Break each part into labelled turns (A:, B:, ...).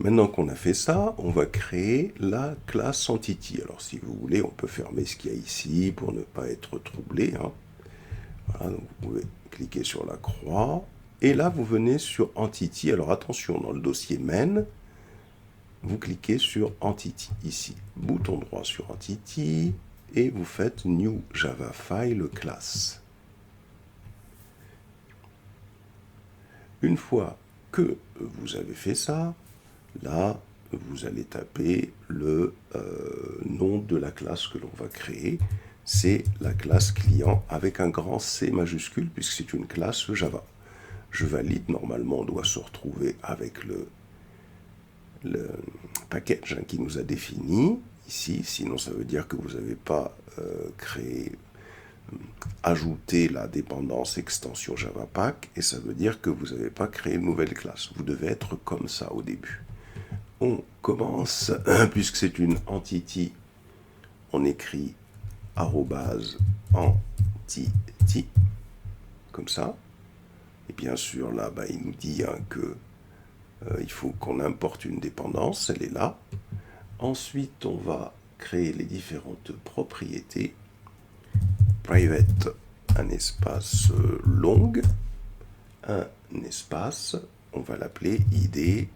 A: Maintenant qu'on a fait ça, on va créer la classe Entity. Alors si vous voulez, on peut fermer ce qu'il y a ici pour ne pas être troublé, hein. Voilà, donc vous pouvez cliquer sur la croix. Et là, vous venez sur Entity. Alors attention, dans le dossier Main, vous cliquez sur Entity, ici. Bouton droit sur Entity, et vous faites New Java File Class. Une fois que vous avez fait ça, là, vous allez taper le nom de la classe que l'on va créer. C'est la classe client avec un grand C majuscule puisque c'est une classe Java. Je valide, normalement on doit se retrouver avec le package qui nous a défini ici, sinon ça veut dire que vous n'avez pas ajouté la dépendance extension Java Pack et ça veut dire que vous n'avez pas créé une nouvelle classe. Vous devez être comme ça au début. On commence, puisque c'est une entity, on écrit @entity, comme ça. Et bien sûr, là, il nous dit que il faut qu'on importe une dépendance, elle est là. Ensuite, on va créer les différentes propriétés. Private, un espace long, un espace, on va l'appeler ID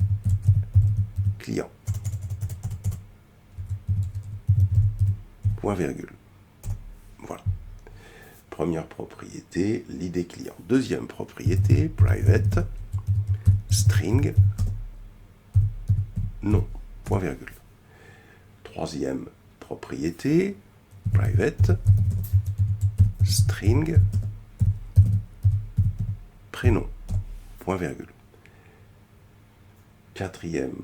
A: client. Point virgule. Voilà. Première propriété, l'ID client. Deuxième propriété, private, string, nom, point virgule. Troisième propriété, private, string, prénom, point virgule. Quatrième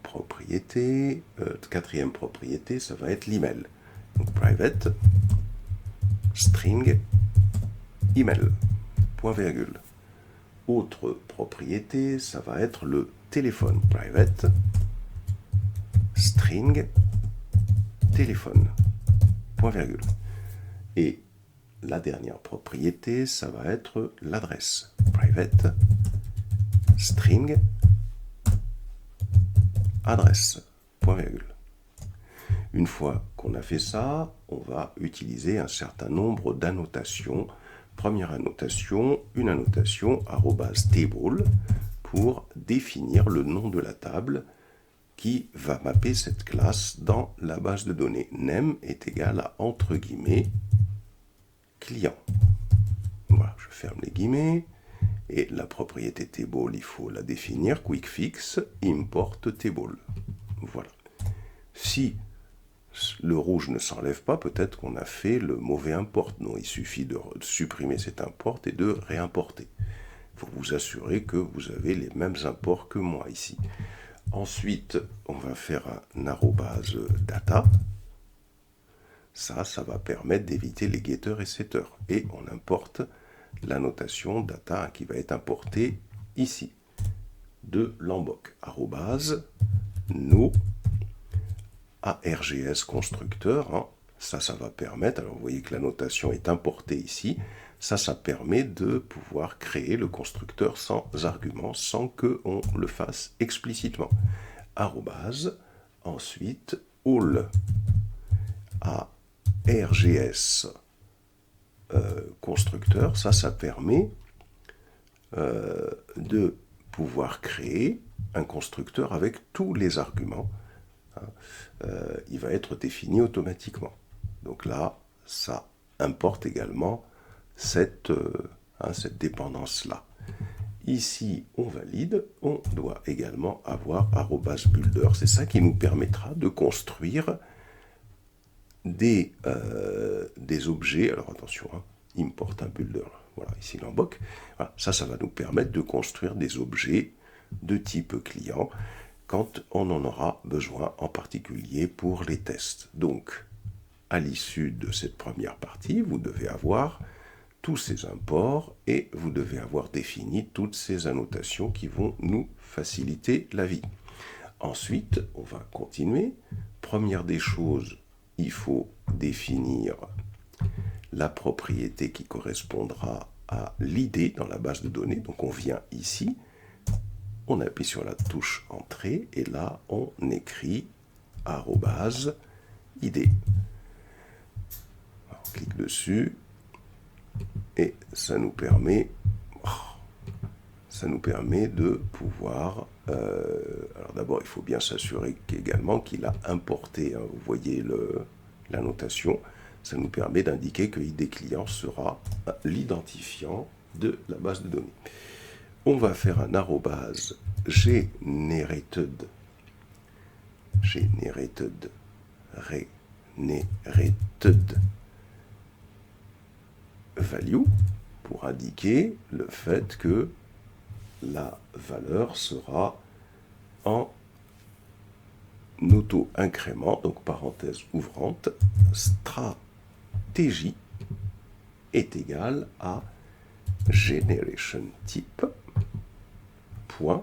A: propriété, ça va être l'email. Donc private, string, email, point virgule. Autre propriété, ça va être le téléphone. Private, string, téléphone, point virgule. Et la dernière propriété, ça va être l'adresse. Private, string, adresse, point virgule. Une fois qu'on a fait ça, on va utiliser un certain nombre d'annotations. Première annotation, une annotation @table pour définir le nom de la table qui va mapper cette classe dans la base de données. Name est égal à entre guillemets client. Voilà, je ferme les guillemets. Et la propriété table, il faut la définir. Quick fix, import table. Voilà. Si le rouge ne s'enlève pas, peut-être qu'on a fait le mauvais import. Non, il suffit de supprimer cet import et de réimporter. Il faut vous assurer que vous avez les mêmes imports que moi ici. Ensuite, on va faire un arrobase data. Ça va permettre d'éviter les getters et setters. Et on importe la notation data qui va être importée ici de Lombok. Arrobase no ARGS constructeur. Ça va permettre, alors vous voyez que la notation est importée ici, ça permet de pouvoir créer le constructeur sans argument, sans qu'on le fasse explicitement. Arrobase, ensuite all ARGS constructeur, ça permet de pouvoir créer un constructeur avec tous les arguments. Il va être défini automatiquement. Donc là, ça importe également cette dépendance-là. Ici, on valide. On doit également avoir @builder. C'est ça qui nous permettra de construire des objets. Alors attention, import un builder. Voilà, ici Lombok. Voilà, ça va nous permettre de construire des objets de type client quand on en aura besoin, en particulier pour les tests. Donc, à l'issue de cette première partie, vous devez avoir tous ces imports et vous devez avoir défini toutes ces annotations qui vont nous faciliter la vie. Ensuite, on va continuer. Première des choses, il faut définir la propriété qui correspondra à l'ID dans la base de données. Donc on vient ici, on appuie sur la touche entrée et là on écrit @id. On clique dessus et ça nous permet de pouvoir... alors d'abord, il faut bien s'assurer également qu'il a importé, hein, vous voyez la notation, ça nous permet d'indiquer que ID client sera l'identifiant de la base de données. On va faire un arrobase generated value pour indiquer le fait que la valeur sera en auto-incrément, donc parenthèse ouvrante, stratégie est égal à generation type point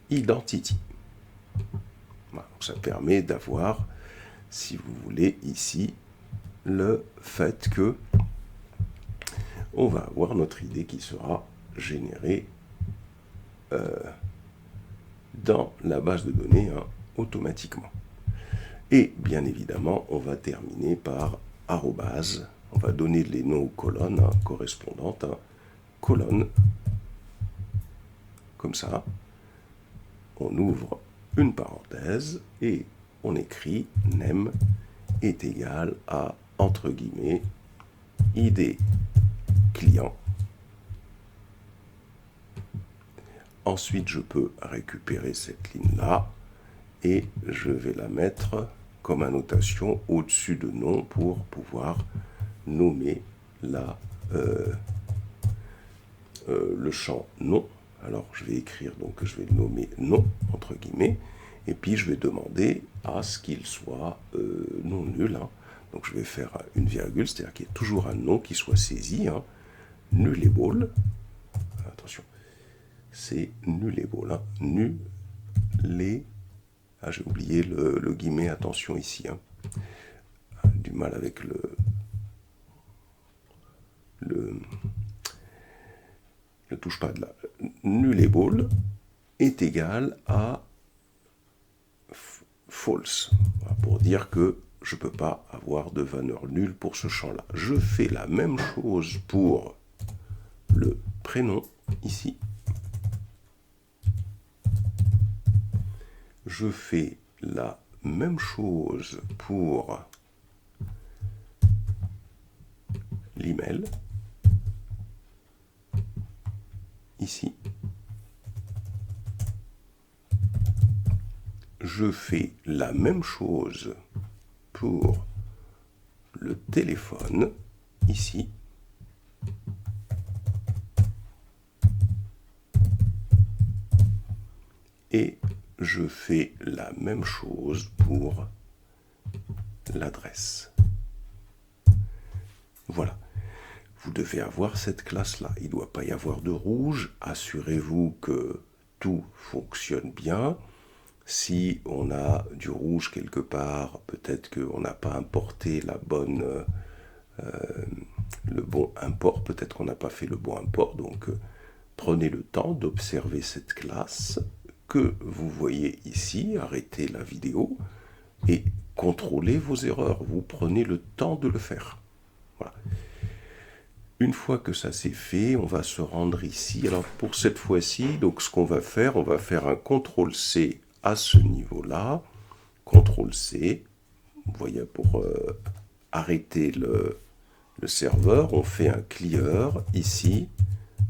A: identity. Voilà, donc ça permet d'avoir, si vous voulez, ici, le fait que on va avoir notre idée qui sera générée dans la base de données, hein, automatiquement. Et bien évidemment, on va terminer par arrobase. On va donner les noms aux colonnes, hein, correspondantes. Hein, colonne, comme ça. On ouvre une parenthèse et on écrit name est égal à, entre guillemets, ID client. Ensuite, je peux récupérer cette ligne-là et je vais la mettre comme annotation au-dessus de nom pour pouvoir nommer le champ nom. Alors, je vais écrire, donc je vais le nommer nom, entre guillemets, et puis je vais demander à ce qu'il soit non nul. Hein. Donc, je vais faire une virgule, c'est-à-dire qu'il y ait toujours un nom qui soit saisi. Hein. Nullable. Attention. C'est nullable. Hein. Nullable. Ah, j'ai oublié le guillemet, attention ici. Hein. Du mal avec ne touche pas de là. Nullable est égal à false. Pour dire que je ne peux pas avoir de valeur nulle pour ce champ-là. Je fais la même chose pour le prénom ici. Je fais la même chose pour l'email ici. Je fais la même chose pour le téléphone ici. Et je fais la même chose pour l'adresse. Voilà. Vous devez avoir cette classe-là. Il ne doit pas y avoir de rouge. Assurez-vous que tout fonctionne bien. Si on a du rouge quelque part, peut-être qu'on n'a pas importé le bon import. Peut-être qu'on n'a pas fait le bon import. Donc, prenez le temps d'observer cette classe que vous voyez ici, arrêtez la vidéo et contrôlez vos erreurs. Vous prenez le temps de le faire. Voilà. Une fois que ça c'est fait, on va se rendre ici. Alors pour cette fois-ci, donc ce qu'on va faire, on va faire un CTRL-C à ce niveau-là. CTRL-C, vous voyez, pour arrêter le serveur, on fait un clear ici.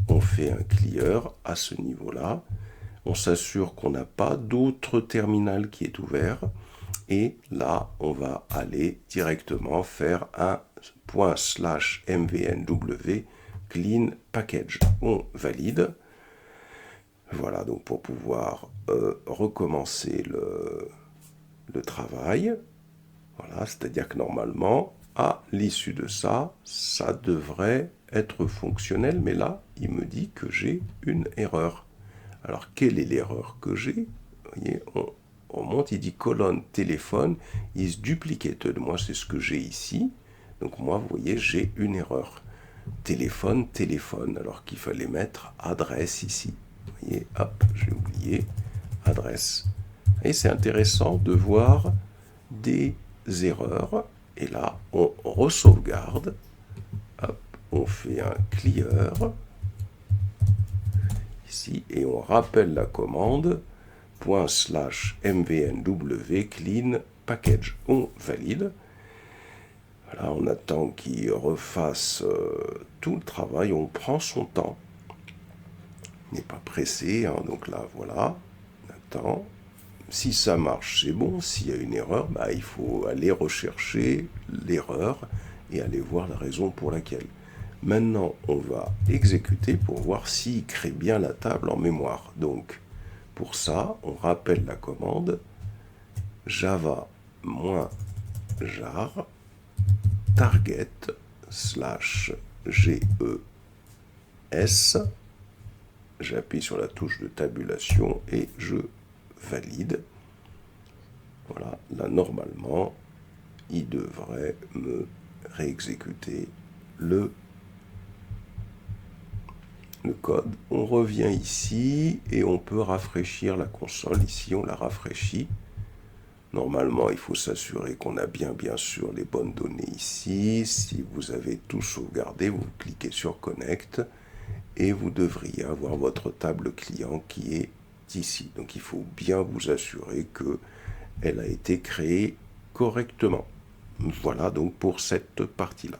A: On fait un clear à ce niveau-là. On s'assure qu'on n'a pas d'autre terminal qui est ouvert. Et là, on va aller directement faire un ./mvnw clean package. On valide. Voilà, donc pour pouvoir recommencer le travail. Voilà, c'est-à-dire que normalement, à l'issue de ça, ça devrait être fonctionnel. Mais là, il me dit que j'ai une erreur. Alors, quelle est l'erreur que j'ai? Vous voyez, on monte, il dit colonne téléphone is duplicated. Moi, c'est ce que j'ai ici. Donc, moi, vous voyez, j'ai une erreur. Téléphone, alors qu'il fallait mettre adresse ici. Vous voyez, hop, j'ai oublié, adresse. Et c'est intéressant de voir des erreurs. Et là, on re-sauvegarde. Hop, on fait un clear. Ici, et on rappelle la commande ./mvnw clean package. On valide. Voilà, on attend qu'il refasse tout le travail. On prend son temps. Il n'est pas pressé. Hein, donc là, voilà. On attend. Si ça marche, c'est bon. S'il y a une erreur, bah, il faut aller rechercher l'erreur et aller voir la raison pour laquelle. Maintenant, on va exécuter pour voir s'il crée bien la table en mémoire. Donc, pour ça, on rappelle la commande java-jar target /GES. J'appuie sur la touche de tabulation et je valide. Voilà, là normalement, il devrait me réexécuter le code. On revient ici et on peut rafraîchir la console. Ici, on la rafraîchit. Normalement, il faut s'assurer qu'on a bien sûr les bonnes données ici. Si vous avez tout sauvegardé, vous cliquez sur Connect et vous devriez avoir votre table client qui est ici. Donc, il faut bien vous assurer qu'elle a été créée correctement. Voilà donc pour cette partie-là.